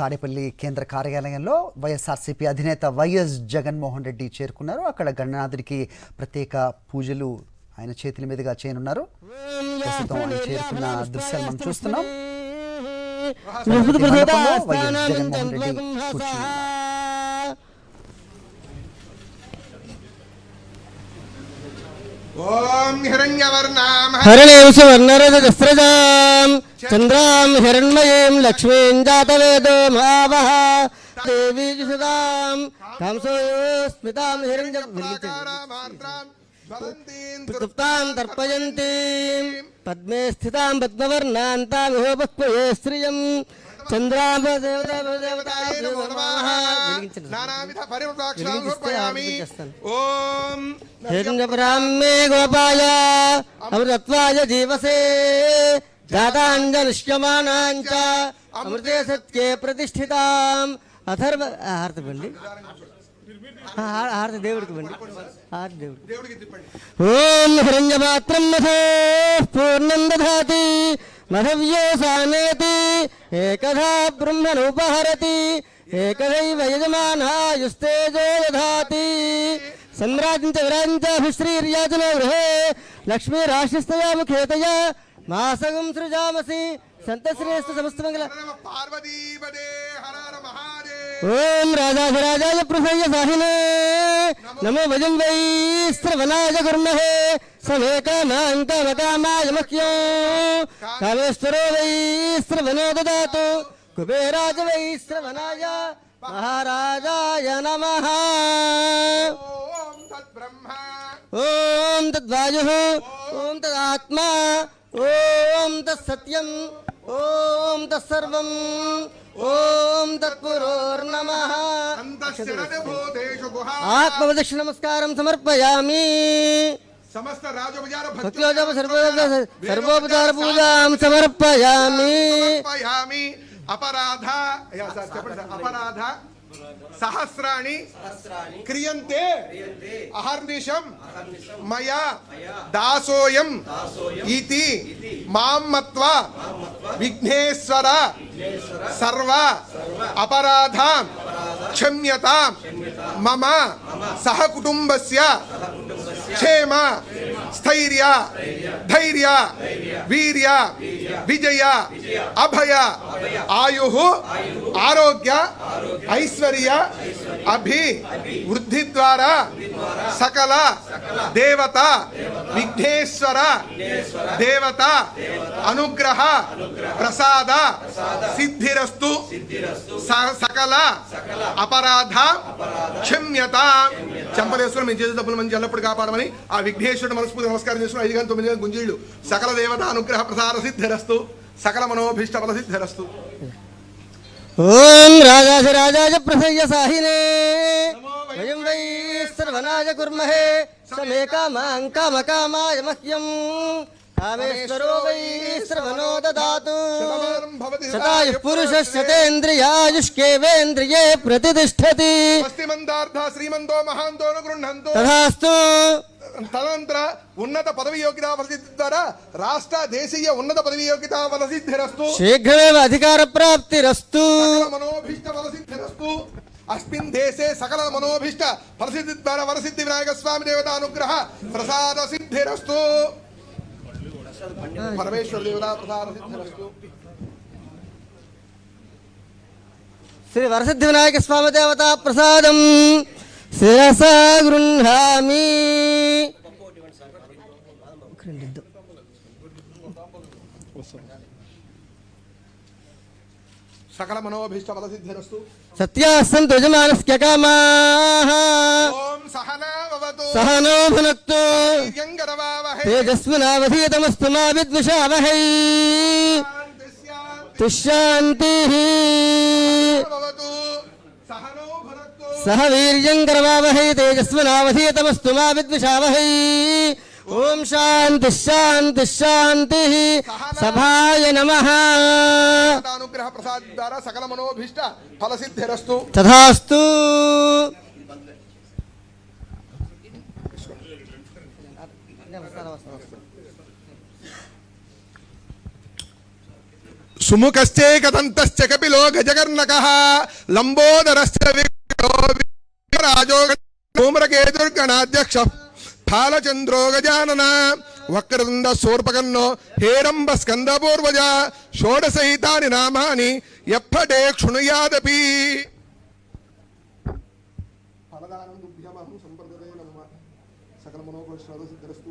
తాడేపల్లి కేంద్ర కార్యాలయంలో వైఎస్ఆర్సీపీ అధినేత వైఎస్ జగన్మోహన్ రెడ్డి చేరుకున్నారు. అక్కడ గణనాథుడికి ప్రత్యేక పూజలు ఆయన చేతుల మీదుగా చేయనున్నారు. ప్రస్తుతం ఆయన చేరుకున్న దృశ్యాలు మనం చూస్తున్నాం. వైఎస్ జగన్మోహన్ రెడ్డి ఓం హిరణ్యవర్ణాం హరిణీం సువర్ణరజస్రజాం చంద్రాం హిరణ్మయీం లక్ష్మీం జాతవేదో మహావహ దేవీ జుషదాం కాంసోస్మితాం హిరణ్యప్రతుప్తాం తర్పయంతీం పద్మే స్థితాం పద్మవర్ణాంతాం విహోపక్వయే శ్రియం హిరణ్యపరామే గోపాయ అమృతత్వాయ జీవసే జాతాంజనుష్యమానాంచ అమృతే సత్యే ప్రతిష్ఠితాం అథర్వ హారతి బండి హారతి దేవుడికి బండి హారతి దేవుడికి. ఓం హిరణ్యపాత్రం మధో పూర్ణం దధాతి మధవ్యోసానేతి ఏకధా బ్రహ్మణోపహరతి ఏకదైవ యజమానాయుస్తేజో దధాతి సమ్రాజ్యం చ విరాజ్యం చ అభిశ్రీర్యాజనో గృహే లక్ష్మీరాశిస్తయా ముఖేతయా మాసగం సృజామసి సంతశ్రేష్ఠ సమస్తమంగళ పార్వతీపదే హర హర మహాదేవ్. ఓం రాజాధిరాజాయ ప్రసయ్య సాహినే నమో భజం వై శ్రవణాయ గుర్మహే సమే కామాం కామకామాయ మహ్యం కామేశ్వరో వై శ్రవణో దదాతు కుబేరాజ వై శ్రవణాయ మహారాజాయ నమః. ఓం తద్బ్రహ్మ ఓం తద్వాయుః ఓం తదాత్మా ఓం తత్సత్యం ఓం తత్సర్వం ఓం తత్పురోర్నమః. అంతఃశరణభూతేషు గుహా ఆత్మవదక్ష నమస్కారం సమర్పయామి. సమస్త రాజోపచార భక్తిలోజప సర్వోపచార పూజాం సమర్పయామి. సమర్పయామి. అపరాధ చెప్పండి సార్. అపరాధ సహస్రాణి క్రియంతే అహర్నిశం మయా దాసోయం ఇతి మాం మత్వా విఘ్నేశ్వర సర్వ అపరాధాం క్షమ్యతాం మమ సహ కుటుంబస్య క్షేమ స్థైర్య ధైర్య వీర్య విజయ అభయ ఆయుః ఆరోగ్య ఐశ్వర్య అభి వృద్ధి ద్వారా సకల దేవత విఘ్నేశ్వర దేవత అనుగ్రహ ప్రసాద సిద్ధిరస్తు సకల అపరాధ క్షమ్యత. చంపలేశ్వరం మేము చేసే తప్పులు మంచి ఎల్లప్పుడు కాపాడమని ఆ విఘ్నేశ్వరుడు మనస్ఫూర్తి నమస్కారం చేసుకుని 5 గంటల 9 గంటల గుంజీళ్ళు సకల దేవత అనుగ్రహ ప్రసాద సిద్ధిరస్తు సకల మనోభీష్ట ఫల సిద్ధిరస్తు. ఓం రాజాధిరాజాయ ప్రసయ్య సాహినే వయం వై సర్వనాయ కుర్మహే సమే కామాం కామకామాయ మహ్యం కామేశ్వరో వై శ్రవణో దదాతు శతాయుః పురుషः శతేంద్రియాయుష్కేవేంద్రియే ప్రతిష్ఠతి శ్రీమంతో మహాంతో గృహంతో తథాస్తు. తదనంతర ఉన్నత పదవి యోగ్యతా ఫలసిద్ధి ద్వారా రాష్ట్ర దేశీయ ఉన్నత పదవి యోగ్యతా ఫలసిద్ధిరస్తు. శీఘ్రమేవ అధికార ప్రాప్తిరస్తు. మనోభీష్ట ఫలసిద్ధిరస్తు. అస్మిన్ దేశే సకల మనోభీష్ట ఫలసిద్ధి ద్వారా వరసిద్ధి వినాయక స్వామి దేవత అనుగ్రహ ప్రసాద సిద్ధిరస్తు. పరమేశ్వర దేవత ప్రసాద సిద్ధిరస్తు. శ్రీ వరసిద్ధి వినాయక స్వామి దేవత ప్రసాదం శిరసా గృహామి. సకల మనోభీష్ట ఫలసిద్ధిరస్తు. సత్యాః సంతు యజమానస్య కామాః. ఓం సహనా భవతు సహనో భునక్తు వీర్యం కరవావహై తేజస్వినావధీతమస్తు మా విద్విషావహై. తుష్శాంతిః భవతు సహనో భునక్తు సహ వీర్యం కరవావహై తేజస్వినావధీతమస్తు మా విద్విషావహై. ఓం శాంతి శాంతి శాంతి. సభాయ నమః. అనుగ్రహ ప్రసాద్ ద్వారా సకల మనోభీష్ట ఫలసిద్ధిరస్తు. తథాస్తు. సుముఖశ్చేకదంతశ్చ కపిలో గజకర్ణకః లంబోదరశ్చ రాజో ధూమ్రకేతుర్గణాధ్యక్ష ఫాలచంద్రో గజానన వక్రతుండ శూర్పకర్ణో హేరంబ స్కందపూర్వజ షోడశైతాని నామాని ఎప్పటే క్షుణుయాదపి. ఫలదానం దుభ్యమహం సంప్రదతే నమః. సకల మనోభీష్టసిద్ధిరస్తు.